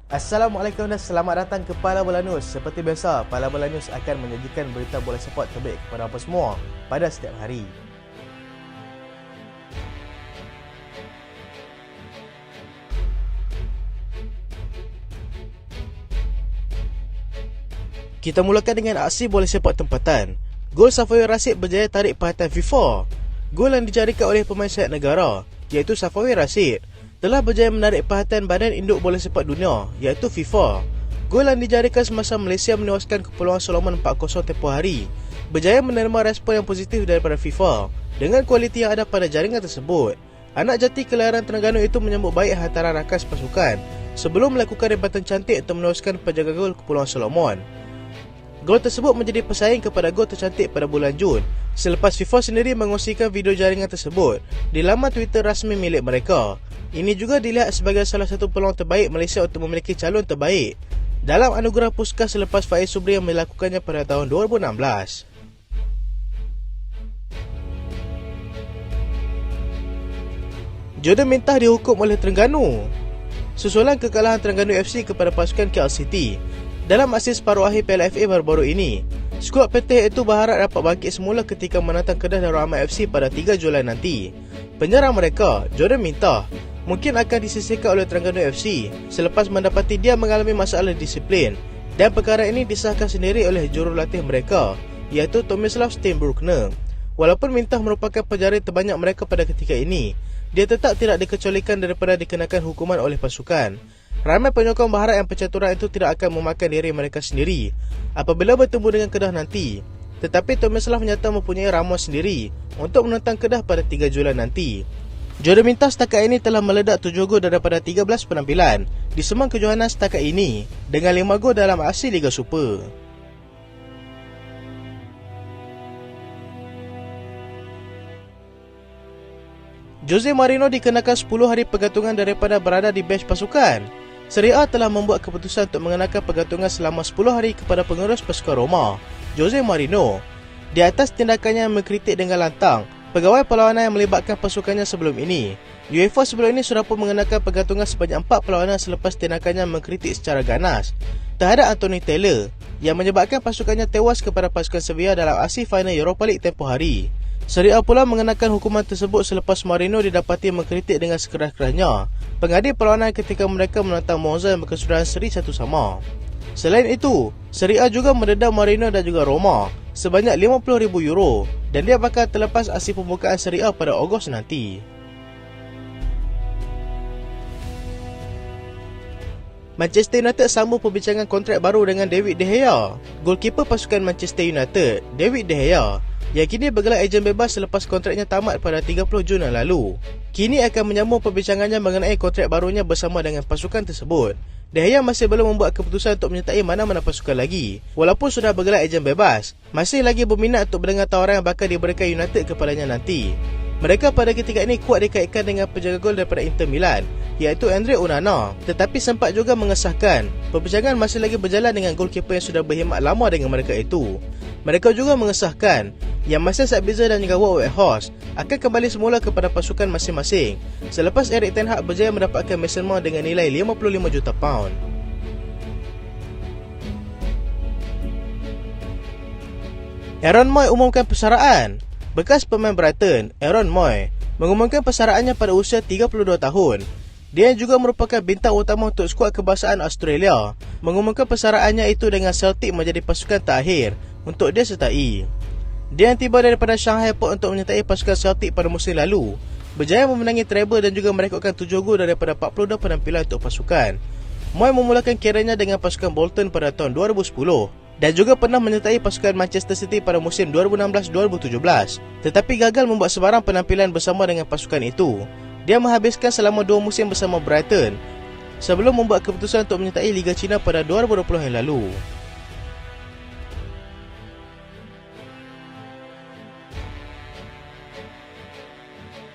Assalamualaikum dan selamat datang ke Pala Bola News. Seperti biasa, Pala Bola News akan menyajikan berita bola sepak terbaik kepada anda semua pada setiap hari. Kita mulakan dengan aksi bola sepak tempatan. Gol Safawi Rashid berjaya tarik perhatian FIFA. Gol yang dijadikan oleh pemain sayap negara, iaitu Safawi Rashid, telah berjaya menarik perhatian Badan Induk Bola Sepak Dunia, iaitu FIFA. Gol yang dijadikan semasa Malaysia menewaskan Kepulauan Solomon 4-0 tempoh hari, berjaya menerima respon yang positif daripada FIFA dengan kualiti yang ada pada jaringan tersebut. Anak jati kelahiran Terengganu itu menyambut baik hantaran rakas pasukan sebelum melakukan rebatan cantik untuk menewaskan penjaga gol Kepulauan Solomon. Gol tersebut menjadi pesaing kepada gol tercantik pada bulan Jun, selepas FIFA sendiri mengongsikan video jaringan tersebut di laman Twitter rasmi milik mereka. Ini juga dilihat sebagai salah satu peluang terbaik Malaysia untuk memiliki calon terbaik dalam anugerah Puskas selepas Faiz Subri yang melakukannya pada tahun 2016. Jordan Mintah dihukum oleh Terengganu. Susulan kekalahan Terengganu FC kepada pasukan KL City dalam aksi separuh akhir Piala FA baru-baru ini, skuad Petih itu berharap dapat bangkit semula ketika menantang Kedah Darul Aman FC pada 3 Julai nanti. Penyerang mereka, Jordan Mintah, mungkin akan disisihkan oleh Terengganu FC selepas mendapati dia mengalami masalah disiplin, dan perkara ini disahkan sendiri oleh jurulatih mereka, iaitu Tomislav Steinbrückner. Walaupun Mintah merupakan penjara terbanyak mereka pada ketika ini, dia tetap tidak dikecualikan daripada dikenakan hukuman oleh pasukan. Ramai penyokong berharap yang pencaturan itu tidak akan memakan diri mereka sendiri apabila bertemu dengan Kedah nanti. Tetapi Tomislav nyata mempunyai ramuan sendiri untuk menentang Kedah pada 3 Julai nanti. Jordan Mintah setakat ini telah meledak 7 gol daripada 13 penampilan di semua kejohanan setakat ini, dengan 5 gol dalam aksi Liga Super. Jose Mourinho dikenakan 10 hari pergantungan daripada berada di bench pasukan. Serie A telah membuat keputusan untuk mengenakan pergantungan selama 10 hari kepada pengurus pasukan Roma, Jose Mourinho, di atas tindakannya yang mengkritik dengan lantang pegawai perlawanan yang melibatkan pasukannya sebelum ini. UEFA sebelum ini sudah pun mengenakan pergantungan sebanyak 4 perlawanan selepas tindakannya mengkritik secara ganas terhadap Anthony Taylor yang menyebabkan pasukannya tewas kepada pasukan Sevilla dalam aksi final Europa League tempoh hari. Serie A pula mengenakan hukuman tersebut selepas Mourinho didapati mengkritik dengan sekeras-kerasnya pengadil perlawanan ketika mereka menentang Monza yang berkesudahan seri 1-1. Selain itu, Serie A juga mendedam Mourinho dan juga Roma sebanyak €50,000 dan dia bakal terlepas aksi pembukaan Serie A pada Ogos nanti. Manchester United sambung perbincangan kontrak baru dengan David De Gea. Golkiper pasukan Manchester United, David De Gea, yang kini bergelar ejen bebas selepas kontraknya tamat pada 30 Jun yang lalu, kini akan menyambung perbincangannya mengenai kontrak barunya bersama dengan pasukan tersebut. De Gea masih belum membuat keputusan untuk menyertai mana-mana pasukan lagi. Walaupun sudah bergelar ejen bebas, masih lagi berminat untuk mendengar tawaran yang bakal diberikan United kepadanya nanti. Mereka pada ketika ini kuat dikaitkan dengan penjaga gol daripada Inter Milan, iaitu Andre Onana, tetapi sempat juga mengesahkan perbincangan masih lagi berjalan dengan golkiper yang sudah berkhidmat lama dengan mereka itu. Mereka juga mengesahkan yang Marcel Sabitzer dan juga Wout Weghorst akan kembali semula kepada pasukan masing-masing selepas Erik ten Hag berjaya mendapatkan Mason Mount dengan nilai £55 juta. Aaron Moy umumkan persaraan. Bekas pemain Brighton, Aaron Moy, mengumumkan persaraannya pada usia 32 tahun. Dia juga merupakan bintang utama untuk skuad kebangsaan Australia, mengumumkan persaraannya itu dengan Celtic menjadi pasukan terakhir untuk dia sertai. Dia yang tiba daripada Shanghai Port untuk menyertai pasukan Celtic pada musim lalu, berjaya memenangi treble dan juga merekodkan 7 gol daripada 42 penampilan untuk pasukan. Moy memulakan kerjanya dengan pasukan Bolton pada tahun 2010 dan juga pernah menyertai pasukan Manchester City pada musim 2016-2017, tetapi gagal membuat sebarang penampilan bersama dengan pasukan itu. Dia menghabiskan selama 2 musim bersama Brighton sebelum membuat keputusan untuk menyertai Liga China pada 2020 yang lalu.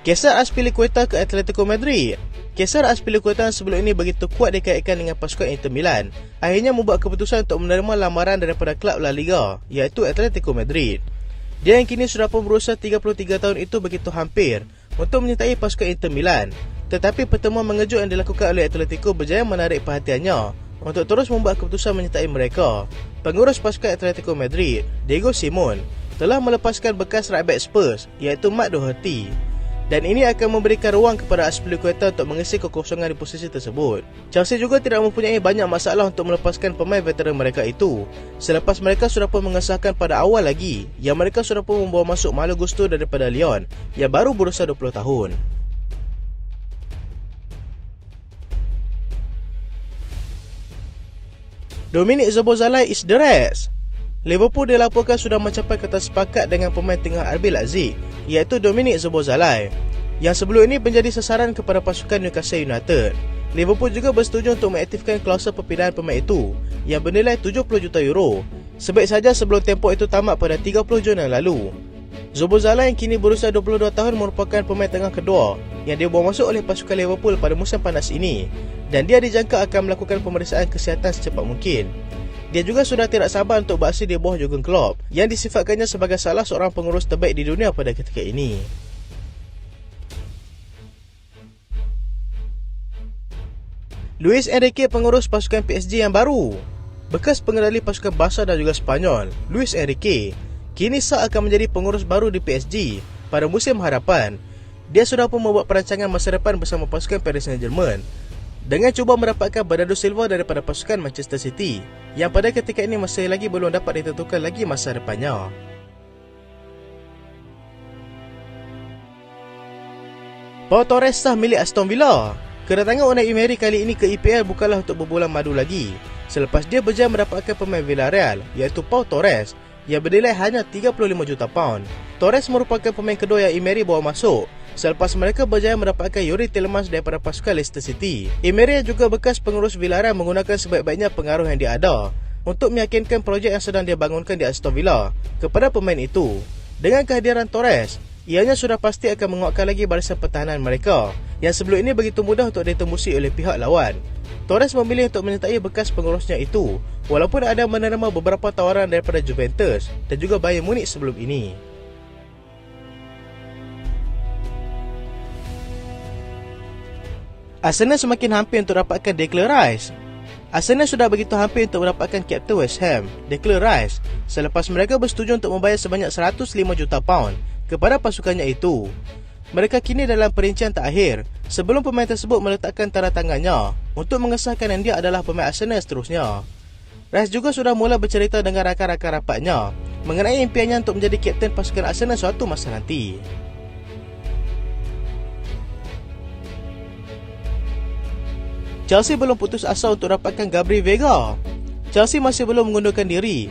Cesar Azpilicueta ke Atletico Madrid. Cesar Azpilicueta sebelum ini begitu kuat dikaitkan dengan pasukan Inter Milan, akhirnya membuat keputusan untuk menerima lamaran daripada klub La Liga, iaitu Atletico Madrid. Dia yang kini sudah pun berusia 33 tahun itu begitu hampir untuk menyertai pasukan Inter Milan. Tetapi pertemuan mengejut yang dilakukan oleh Atletico berjaya menarik perhatiannya untuk terus membuat keputusan menyertai mereka. Pengurus pasukan Atletico Madrid, Diego Simon, telah melepaskan bekas right back Spurs iaitu Mark Doherty, dan ini akan memberikan ruang kepada Azpilicueta untuk mengisi kekosongan di posisi tersebut. Chelsea juga tidak mempunyai banyak masalah untuk melepaskan pemain veteran mereka itu, selepas mereka sudah pun mengesahkan pada awal lagi yang mereka sudah pun membawa masuk Malo Gusto daripada Lyon yang baru berusia 20 tahun. Dominic Szoboszlai is the rest. Liverpool dilaporkan sudah mencapai kata sepakat dengan pemain tengah RB Leipzig iaitu Dominic Szoboszlai yang sebelum ini menjadi sasaran kepada pasukan Newcastle United. Liverpool juga bersetuju untuk mengaktifkan klausul perpindahan pemain itu yang bernilai 70 juta euro sebaik saja sebelum tempoh itu tamat pada 30 Jun yang lalu. Szoboszlai yang kini berusia 22 tahun merupakan pemain tengah kedua yang dibawa masuk oleh pasukan Liverpool pada musim panas ini, dan dia dijangka akan melakukan pemeriksaan kesihatan secepat mungkin. Dia juga sudah tidak sabar untuk beraksi di bawah Jurgen Klopp yang disifatkannya sebagai salah seorang pengurus terbaik di dunia pada ketika ini. Luis Enrique pengurus pasukan PSG yang baru. Bekas pengendali pasukan Barca dan juga Spanyol, Luis Enrique kini sah akan menjadi pengurus baru di PSG pada musim hadapan. Dia sudah pun membuat perancangan masa depan bersama pasukan Paris Saint-Germain dengan cuba mendapatkan Bernardo Silva daripada pasukan Manchester City yang pada ketika ini masih lagi belum dapat ditentukan lagi masa depannya. Pau Torres sah milik Aston Villa. Kedatangan Unai Emery kali ini ke EPL bukanlah untuk berbulan madu lagi, selepas dia berjaya mendapatkan pemain Villarreal iaitu Pau Torres yang bernilai hanya 35 juta pound. Torres merupakan pemain kedua yang Emery bawa masuk selepas mereka berjaya mendapatkan Yuri Tielemans daripada pasukan Leicester City. Emery yang juga bekas pengurus Villarreal menggunakan sebaik-baiknya pengaruh yang dia ada untuk meyakinkan projek yang sedang dia bangunkan di Aston Villa kepada pemain itu. Dengan kehadiran Torres, ianya sudah pasti akan menguatkan lagi barisan pertahanan mereka yang sebelum ini begitu mudah untuk ditembusi oleh pihak lawan. Torres memilih untuk menyertai bekas pengurusnya itu walaupun ada menerima beberapa tawaran daripada Juventus dan juga Bayern Munich sebelum ini. Arsenal semakin hampir untuk dapatkan Declan Rice. Arsenal sudah begitu hampir untuk mendapatkan Kapten West Ham, Declan Rice, selepas mereka bersetuju untuk membayar sebanyak 105 juta pound kepada pasukannya itu. Mereka kini dalam perincian terakhir sebelum pemain tersebut meletakkan tanda tangannya untuk mengesahkan yang dia adalah pemain Arsenal seterusnya. Rice juga sudah mula bercerita dengan rakan-rakan rapatnya mengenai impiannya untuk menjadi kapten pasukan Arsenal suatu masa nanti. Chelsea belum putus asa untuk dapatkan Gabriel Veiga. Chelsea masih belum mengundurkan diri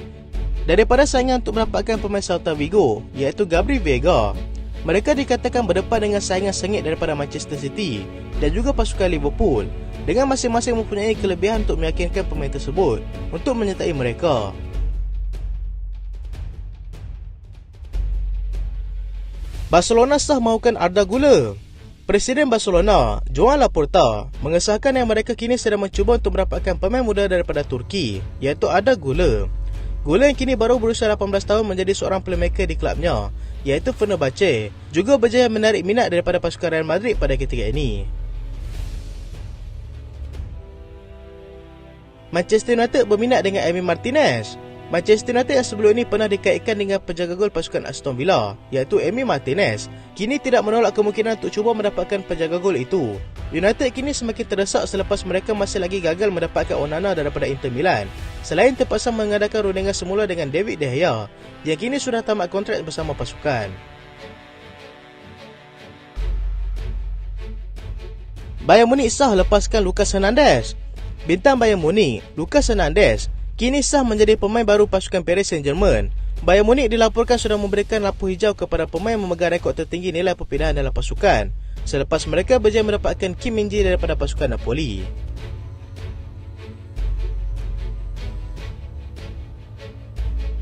daripada saingan untuk mendapatkan pemain Celta Vigo iaitu Gabriel Veiga. Mereka dikatakan berdepan dengan saingan sengit daripada Manchester City dan juga pasukan Liverpool dengan masing-masing mempunyai kelebihan untuk meyakinkan pemain tersebut untuk menyertai mereka. Barcelona sah mahukan Arda Güler. Presiden Barcelona, Joan Laporta, mengesahkan yang mereka kini sedang mencuba untuk mendapatkan pemain muda daripada Turki, iaitu Arda Güler. Güler yang kini baru berusia 18 tahun menjadi seorang playmaker di klubnya, iaitu Fenerbahce, juga berjaya menarik minat daripada pasukan Real Madrid pada ketika ini. Manchester United berminat dengan Emi Martinez. Manchester United yang sebelum ini pernah dikaitkan dengan penjaga gol pasukan Aston Villa, iaitu Emi Martinez, kini tidak menolak kemungkinan untuk cuba mendapatkan penjaga gol itu. United kini semakin terdesak selepas mereka masih lagi gagal mendapatkan Onana daripada Inter Milan, selain terpaksa mengadakan rundingan semula dengan David De Gea yang kini sudah tamat kontrak bersama pasukan. Bayern Munich sah lepaskan Lucas Hernandez. Bintang Bayern Munich, Lucas Hernandez, kini sah menjadi pemain baru pasukan Paris Saint-Germain. Bayern Munich dilaporkan sudah memberikan lampu hijau kepada pemain memegang rekod tertinggi nilai perpindahan dalam pasukan selepas mereka berjaya mendapatkan Kim Min-jae daripada pasukan Napoli.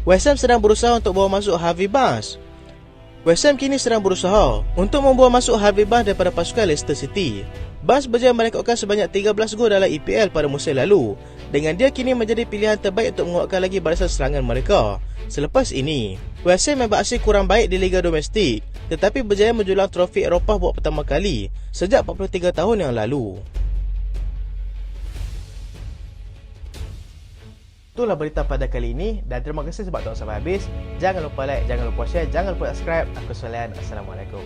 West Ham sedang berusaha untuk bawa masuk Harvey Barnes. West Ham kini sedang berusaha untuk membawa masuk Harvey Barnes daripada pasukan Leicester City. Bas berjaya merekodkan sebanyak 13 gol dalam EPL pada musim lalu. Dengan dia kini menjadi pilihan terbaik untuk menguatkan lagi barisan serangan mereka. Selepas ini, West Ham memang aksi kurang baik di Liga Domestik, tetapi berjaya menjulang trofi Eropah buat pertama kali sejak 43 tahun yang lalu. Itulah berita pada kali ini dan terima kasih sebab tengok sampai habis. Jangan lupa like, jangan lupa share, jangan lupa subscribe. Aku Solian. Assalamualaikum.